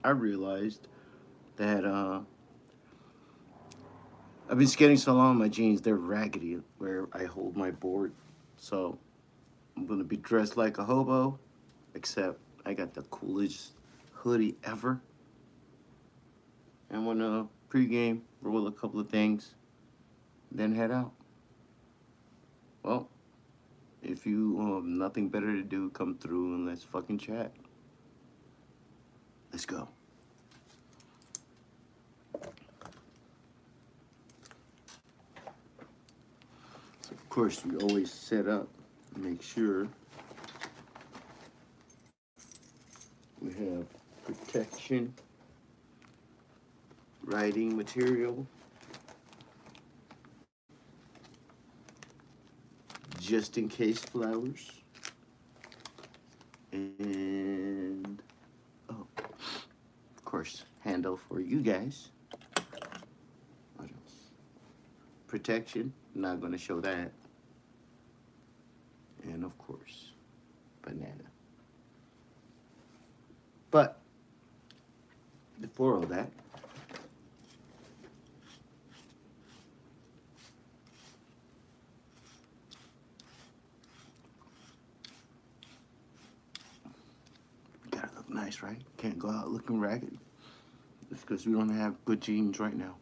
I realized that I've been skating so long, my jeans, they're raggedy where I hold my board. So I'm gonna be dressed like a hobo, except I got the coolest hoodie ever. And want to pregame, roll a couple of things, then head out. Well, if you have nothing better to do, come through and let's fucking chat. Let's go. So of course, we always set up, make sure we have protection, writing material, just in case flowers, and oh, of course, handle for you guys. What else? Protection, not gonna show that. And of course, banana. But before all that, gotta look nice, right? Can't go out looking ragged. It's because we don't have good jeans right now.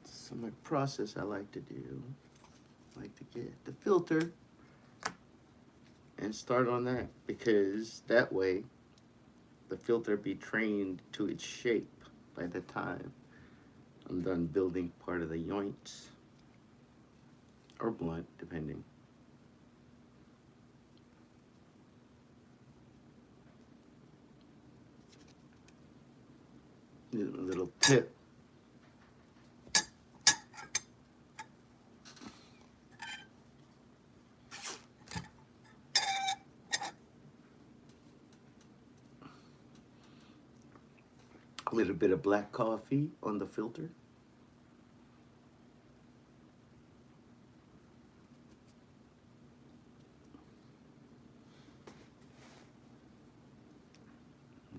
So my process I like to do, I like to get the filter and start on that because that way the filter be trained to its shape by the time I'm done building part of the joints or blunt, depending. A little tip. A little bit of black coffee on the filter.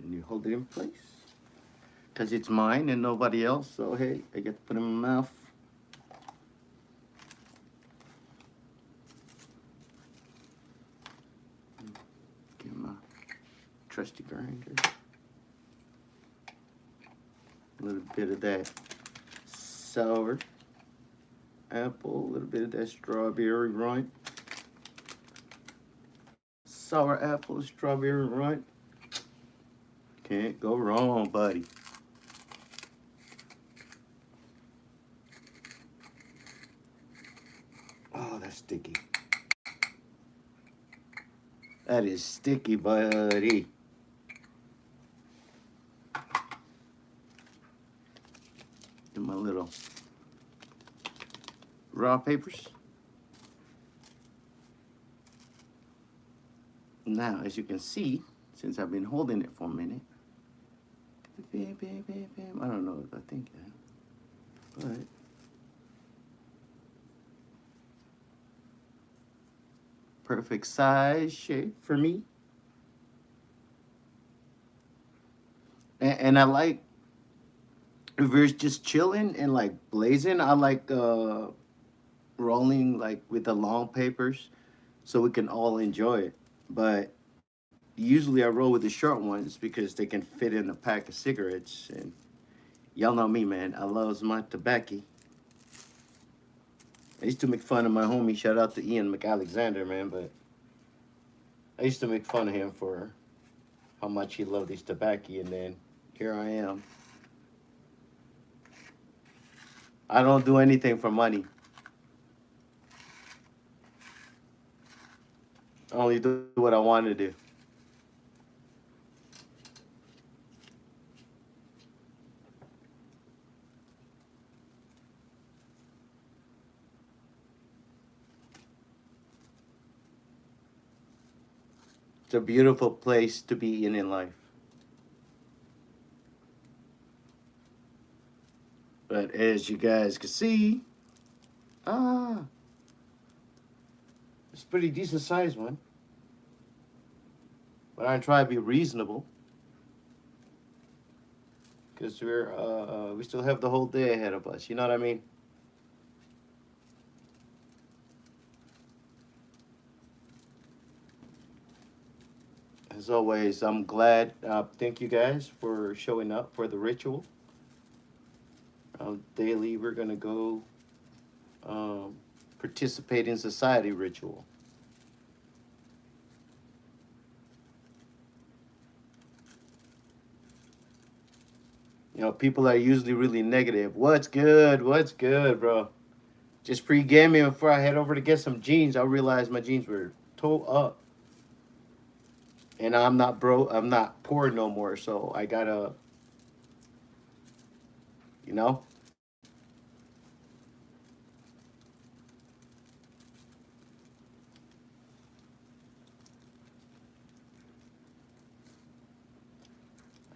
And you hold it in place. Because it's mine and nobody else, so hey, I get to put it in my mouth. Get my trusty grinder. A little bit of that sour apple, a little bit of that strawberry rind. Sour apple, strawberry rind. Can't go wrong, buddy. Oh, that's sticky. That is sticky, buddy. And my little raw papers. Now, as you can see, since I've been holding it for a minute, bam, bam, bam, bam. I don't know if I think that, but perfect size shape for me. And I like if it's just chilling and like blazing. I like rolling like with the long papers, so we can all enjoy it. But usually I roll with the short ones because they can fit in a pack of cigarettes. And y'all know me, man. I love my tobacco. I used to make fun of my homie. Shout out to Ian McAlexander, man. But I used to make fun of him for how much he loved his tobacco, and then here I am. I don't do anything for money. I only do what I want to do. It's a beautiful place to be in life. But But as you guys can see, ah, it's pretty decent size one. But I try to be reasonable because we still have the whole day ahead of us. You know what I mean? As always, I'm glad. Thank you guys for showing up for the ritual. Daily, we're gonna go um, participate in society ritual. You know, people are usually really negative. What's good? What's good, bro? Just pre-gaming before I head over to get some jeans. I realized my jeans were toe up, and I'm not broke. I'm not poor no more. So I gotta, you know,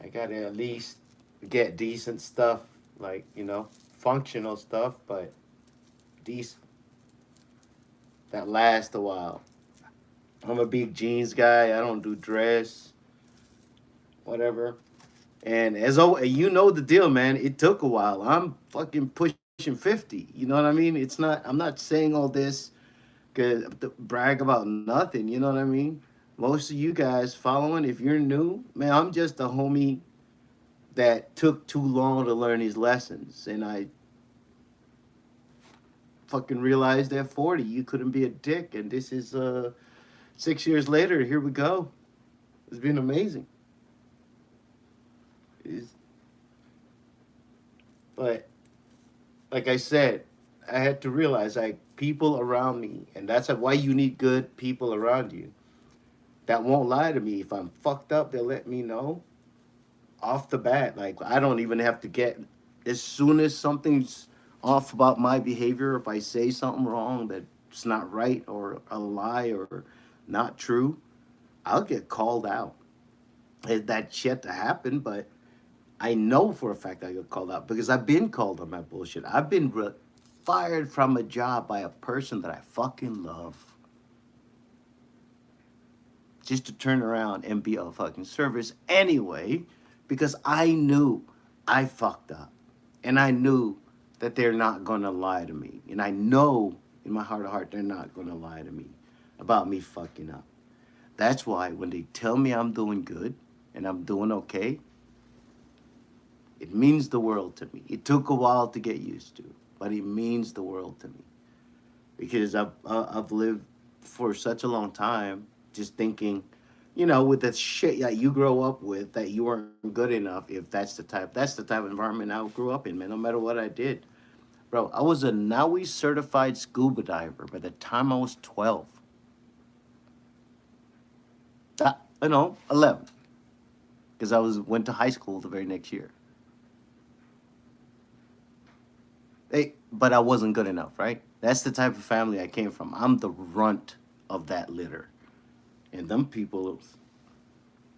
I gotta at least get decent stuff, like functional stuff, but decent that lasts a while. I'm a big jeans guy. I don't do dress, whatever. And as always, you know the deal, man. It took a while. I'm fucking pushing 50. You know what I mean? It's not. I'm not saying all this cause to brag about nothing. You know what I mean? Most of you guys following, if you're new, man, I'm just a homie that took too long to learn these lessons, and I fucking realized at 40 you couldn't be a dick, and this is 6 years later. Here we go. It's been amazing. It's, but like I said, I had to realize like people around me, and that's why you need good people around you that won't lie to me. If I'm fucked up, they'll let me know off the bat. Like I don't even have to get as soon as something's off about my behavior. If I say something wrong that's not right or a lie or not true, I'll get called out. That yet to happen, but I know for a fact I got called out because I've been called on my bullshit. I've been fired from a job by a person that I fucking love just to turn around and be a fucking service anyway because I knew I fucked up and I knew that they're not gonna lie to me. And I know in my heart of heart they're not gonna lie to me about me fucking up. That's why when they tell me I'm doing good and I'm doing okay, it means the world to me. It took a while to get used to, but it means the world to me because I've lived for such a long time just thinking, with the shit that you grow up with that you weren't good enough. If that's the type of environment I grew up in, man. No matter what I did, bro, I was a NAUI certified scuba diver by the time I was 12. 11, because I went to high school the very next year. But I wasn't good enough, right? That's the type of family I came from. I'm the runt of that litter, and them people.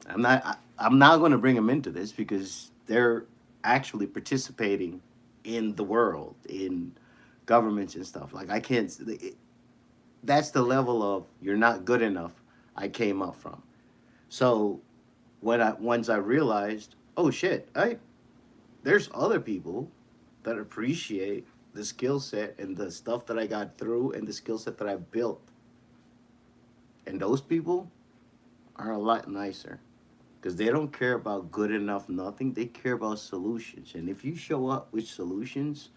I'm not going to bring them into this because they're actually participating in the world, in governments and stuff. Like I can't. That's the level of you're not good enough. I came up from. So once I realized, oh shit, there's other people that appreciate the skill set and the stuff that I got through and the skill set that I built. And those people are a lot nicer because they don't care about good enough nothing. They care about solutions. And if you show up with solutions,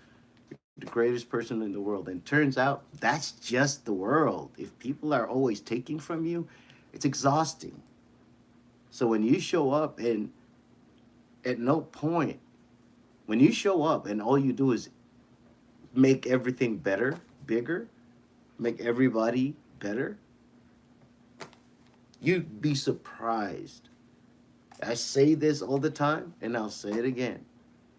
you're the greatest person in the world. And turns out that's just the world. If people are always taking from you, it's exhausting. So when you show up and at no point, when you show up and all you do is make everything better, bigger, make everybody better, you'd be surprised. I say this all the time, and I'll say it again.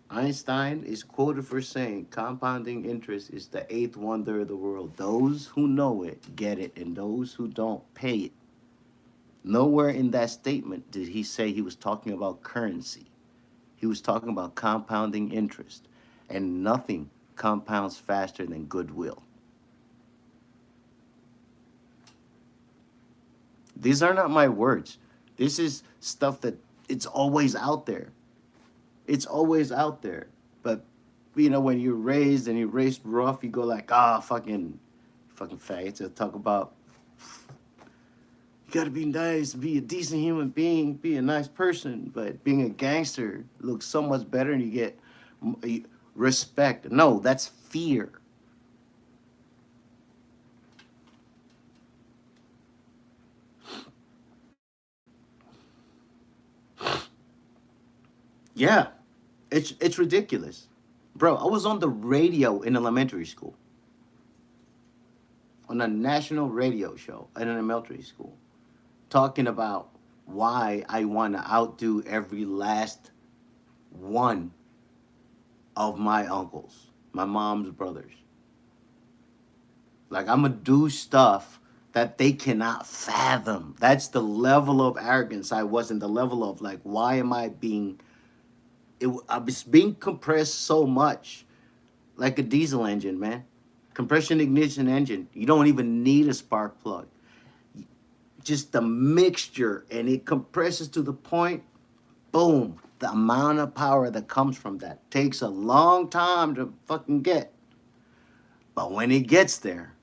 Einstein is quoted for saying compounding interest is the eighth wonder of the world. Those who know it get it, and those who don't pay it. Nowhere in that statement did he say he was talking about currency. He was talking about compounding interest. And nothing compounds faster than goodwill. These are not my words. This is stuff that it's always out there. It's always out there. But when you're raised and you're raised rough, you go like, fucking faggots. They'll talk about you gotta be nice, be a decent human being, be a nice person. But being a gangster looks so much better, and you get respect. No, that's fear. Yeah, it's ridiculous, bro. I was on the radio in elementary school, on a national radio show at an elementary school, talking about why I want to outdo every last one of my uncles, my mom's brothers. Like, I'm gonna do stuff that they cannot fathom. That's the level of arrogance I was in. The level of like, why am I being? I was being compressed so much, like a diesel engine, man. Compression ignition engine. You don't even need a spark plug. Just the mixture, and it compresses to the point. Boom. The amount of power that comes from that takes a long time to fucking get. But when it gets there,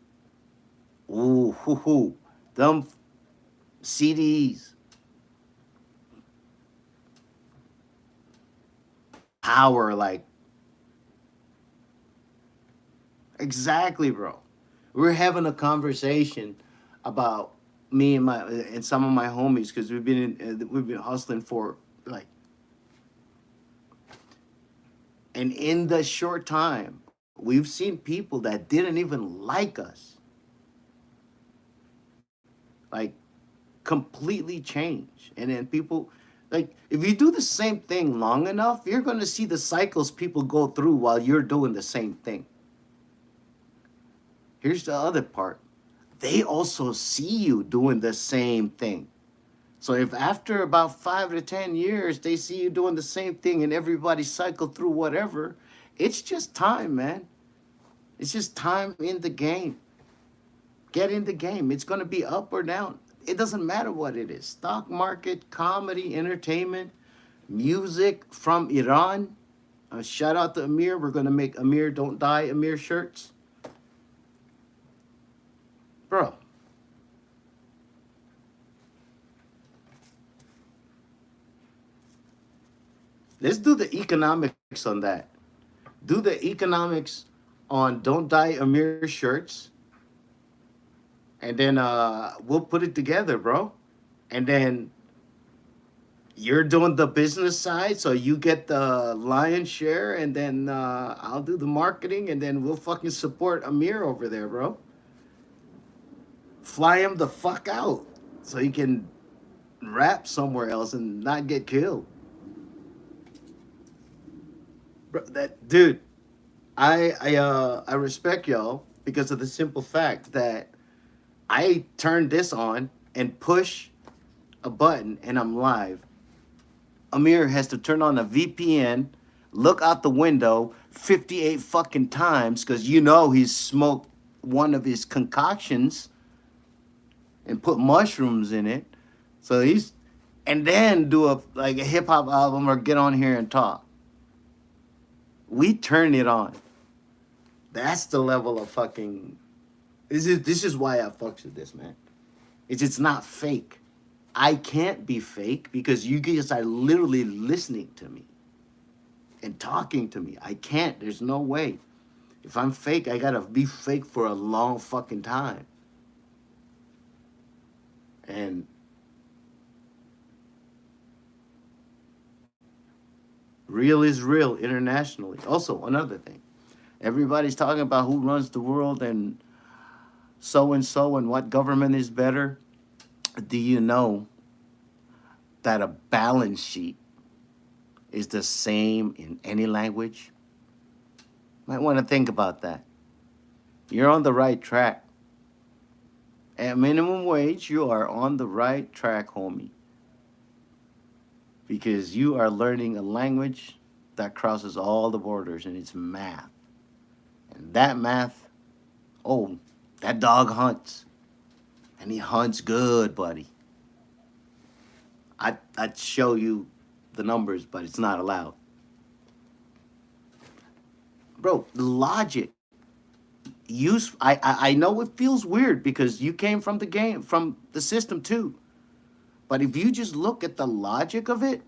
ooh, hoo, hoo, them CDs, power, like, exactly, bro. We're having a conversation about me and some of my homies because we've been hustling for like, and in the short time, we've seen people that didn't even like us, like, completely change. And then people, like, if you do the same thing long enough, you're going to see the cycles people go through while you're doing the same thing. Here's the other part. They also see you doing the same thing. So if after about 5 to 10 years they see you doing the same thing and everybody cycle through whatever, it's just time, man. It's just time in the game. Get in the game. It's going to be up or down. It doesn't matter what it is. Stock market, comedy, entertainment, music from Iran. Shout out to Amir. We're going to make Amir Don't Die Amir shirts. Bro, let's do the economics on that. Do the economics on Don't Die Amir shirts, and then we'll put it together, bro. And then you're doing the business side, so you get the lion's share, and then I'll do the marketing, and then we'll fucking support Amir over there, bro. Fly him the fuck out so he can rap somewhere else and not get killed. Bro, that dude, I respect y'all because of the simple fact that I turn this on and push a button and I'm live. Amir has to turn on a VPN, look out the window 58 fucking times because he's smoked one of his concoctions and put mushrooms in it. So and then do a hip hop album or get on here and talk. We turn it on. That's the level of fucking. This is why I fucks with this, man. It's not fake. I can't be fake because you guys are literally listening to me and talking to me. I can't. There's no way. If I'm fake, I gotta be fake for a long fucking time. And real is real internationally. Also, another thing. Everybody's talking about who runs the world and so and what government is better. Do you know that a balance sheet is the same in any language? Might want to think about that. You're on the right track. At minimum wage, you are on the right track, homie. Because you are learning a language that crosses all the borders, and it's math. And that math, oh, that dog hunts, and he hunts good, buddy. I'd show you the numbers, but it's not allowed, bro. The logic, use. I know it feels weird because you came from the game, from the system too. But if you just look at the logic of it,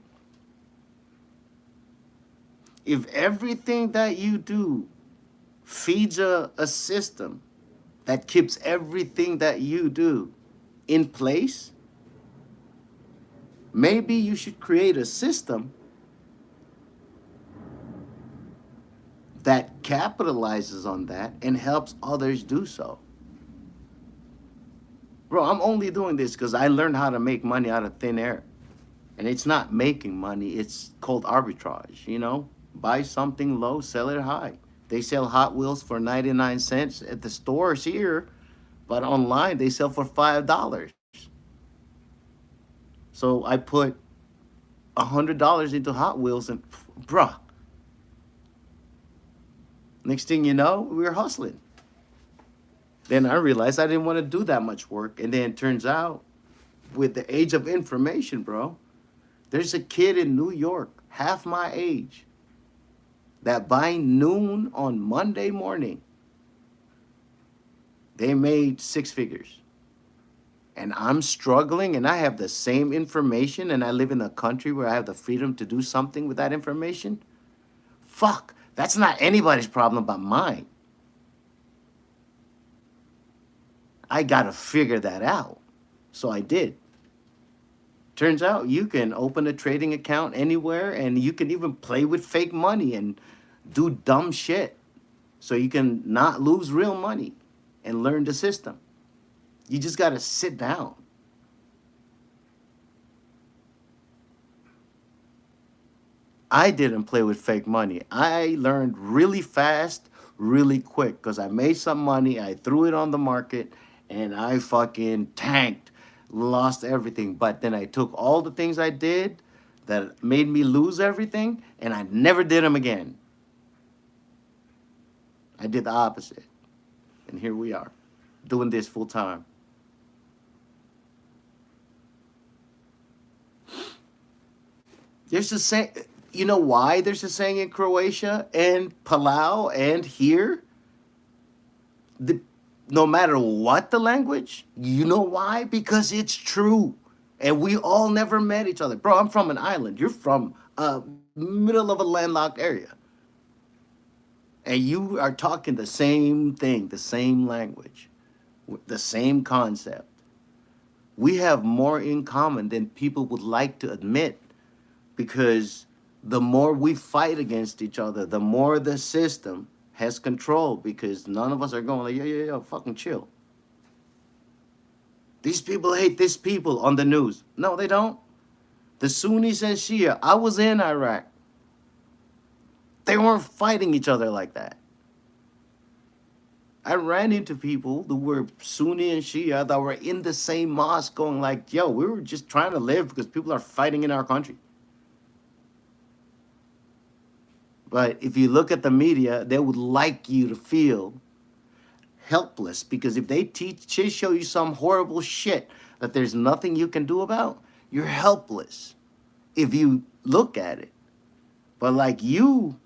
if everything that you do feeds a system that keeps everything that you do in place, maybe you should create a system that capitalizes on that and helps others do so. Bro, I'm only doing this because I learned how to make money out of thin air. And it's not making money, it's called arbitrage, you know? Buy something low, sell it high. They sell Hot Wheels for 99 cents at the stores here, but online they sell for $5. So I put $100 into Hot Wheels and bruh, next thing you know, we were hustling. Then I realized I didn't want to do that much work. And then it turns out, with the age of information, bro, there's a kid in New York, half my age, that by noon on Monday morning, they made six figures. And I'm struggling and I have the same information and I live in a country where I have the freedom to do something with that information. Fuck, that's not anybody's problem but mine. I gotta figure that out. So I did. Turns out you can open a trading account anywhere and you can even play with fake money and do dumb shit. So you can not lose real money and learn the system. You just gotta sit down. I didn't play with fake money. I learned really fast, really quick, because I made some money, I threw it on the market, and I fucking tanked, lost everything. But then I took all the things I did that made me lose everything, and I never did them again. I did the opposite. And here we are, doing this full time. There's a saying, you know why there's a saying in Croatia and Palau and here? The, no matter what the language, you know why? Because it's true. And we all never met each other. Bro, I'm from an island. You're from middle of a landlocked area. And you are talking the same thing, the same language, the same concept. We have more in common than people would like to admit because the more we fight against each other, the more the system has control because none of us are going like, yo, fucking chill. These people hate this people on the news. No, they don't. The Sunnis and Shia, I was in Iraq. They weren't fighting each other like that. I ran into people who were Sunni and Shia that were in the same mosque going like, yo, we were just trying to live because people are fighting in our country. But if you look at the media, they would like you to feel helpless because if they show you some horrible shit that there's nothing you can do about, you're helpless if you look at it. But like you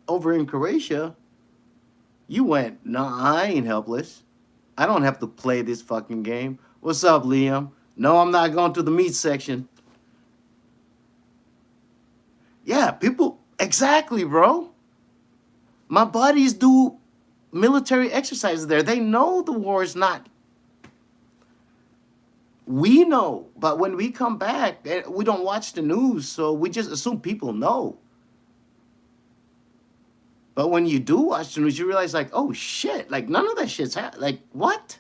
over in Croatia, you went, no, I ain't helpless. I don't have to play this fucking game. What's up, Liam? No, I'm not going to the meat section. Yeah, people, exactly, bro. My buddies do military exercises there. They know the war is not. We know, but when we come back, we don't watch the news, so we just assume people know. But when you do watch the news, you realize, like, oh shit, like none of that shit's happening. Like, what?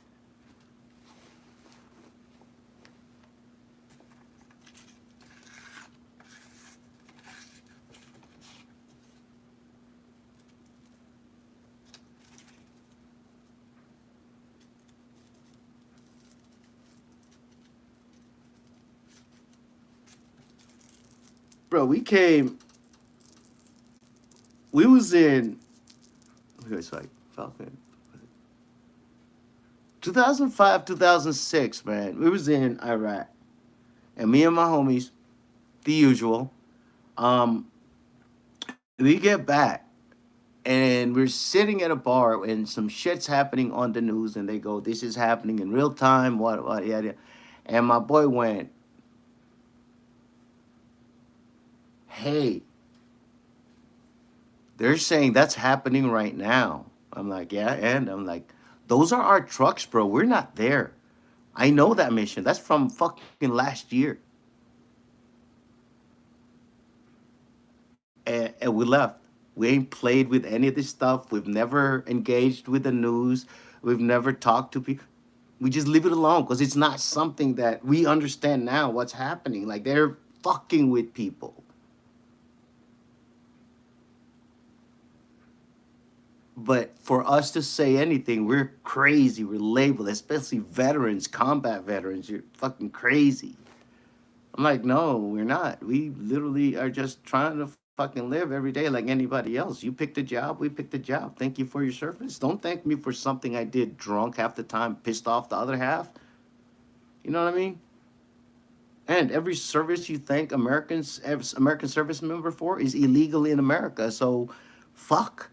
Bro, we came we was in. It was like Falcon. 2005, 2006, man. We was in Iraq, and me and my homies, the usual. Um, we get back, and we're sitting at a bar, and some shit's happening on the news, and they go, "This is happening in real time." What, yeah, yeah. And my boy went, "Hey, they're saying that's happening right now." I'm like, "Yeah," and I'm like, "Those are our trucks, bro. We're not there. I know that mission. That's from fucking last year." And we left. We ain't played with any of this stuff. We've never engaged with the news. We've never talked to people. We just leave it alone because it's not something that we understand now what's happening. Like they're fucking with people. But for us to say anything, we're crazy. We're labeled, especially veterans, combat veterans. You're fucking crazy. I'm like, no, we're not. We literally are just trying to fucking live every day like anybody else. You picked a job, we picked a job. Thank you for your service. Don't thank me for something I did drunk half the time, pissed off the other half. You know what I mean? And every service you thank American service member for is illegal in America. So, fuck.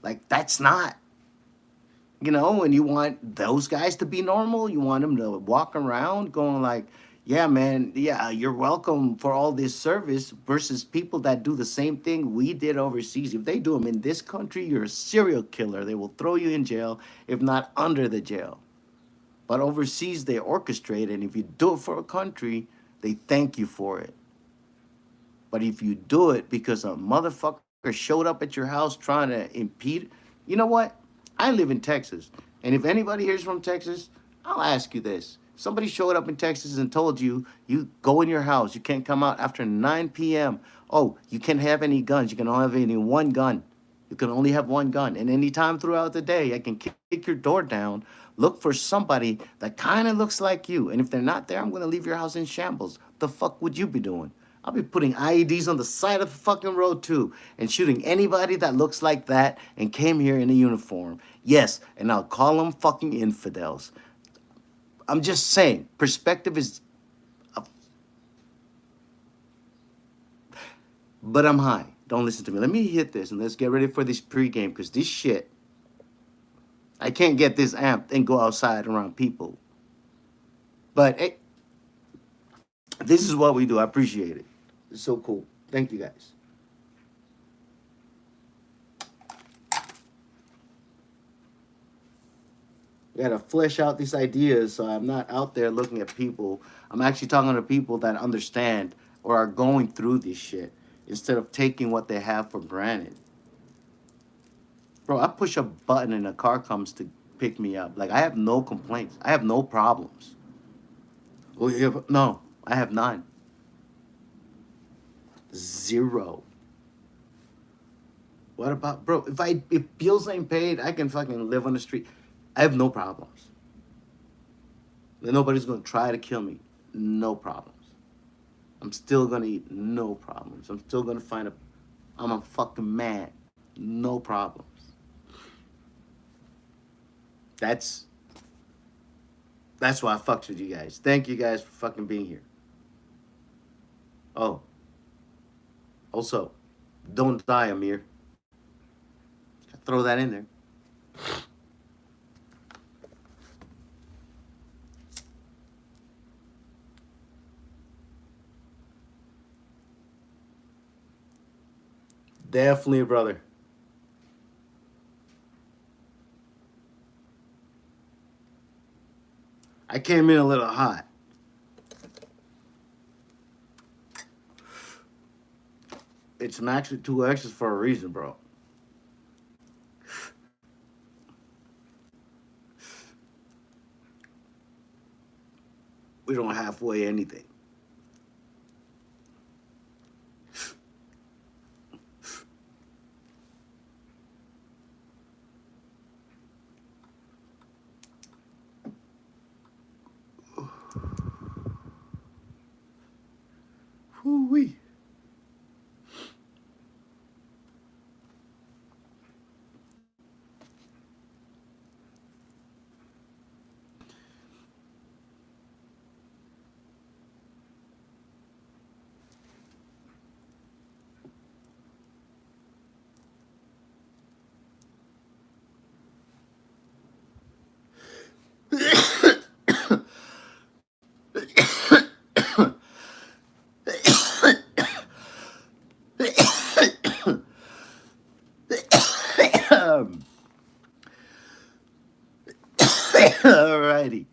Like that's not, and you want those guys to be normal. You want them to walk around going like, yeah, man, yeah, you're welcome for all this service versus people that do the same thing we did overseas. If they do them in this country, you're a serial killer. They will throw you in jail, if not under the jail. But overseas, they orchestrate, and if you do it for a country, they thank you for it. But if you do it because a motherfucker showed up at your house trying to impede, you know what? I live in Texas. And if anybody here's from Texas, I'll ask you this. If somebody showed up in Texas and told you, you go in your house, you can't come out after 9 p.m. Oh, you can't have any guns. You can only have any one gun. You can only have one gun. And any time throughout the day, I can kick your door down, look for somebody that kind of looks like you. And if they're not there, I'm going to leave your house in shambles. The fuck would you be doing? I'll be putting IEDs on the side of the fucking road too and shooting anybody that looks like that and came here in a uniform. Yes, and I'll call them fucking infidels. I'm just saying, perspective is. But I'm high. Don't listen to me. Let me hit this and let's get ready for this pregame because this shit, I can't get this amped and go outside around people. But hey, this is what we do. I appreciate it. It's so cool. Thank you guys. I gotta flesh out these ideas so I'm not out there looking at people. I'm actually talking to people that understand or are going through this shit instead of taking what they have for granted. Bro, I push a button and a car comes to pick me up. Like I have no complaints. I have no problems. Oh, no, I have none. Zero. What about, bro? If bills ain't paid, I can fucking live on the street. I have no problems. Nobody's gonna try to kill me. No problems. I'm still gonna eat. No problems. I'm still gonna find a. I'm a fucking man. No problems. That's that's why I fucked with you guys. Thank you guys for fucking being here. Oh, also, don't die, Amir. Throw that in there. Definitely, brother. I came in a little hot. It's max with two X's for a reason, bro. We don't halfway anything. Whoo wee. Alrighty.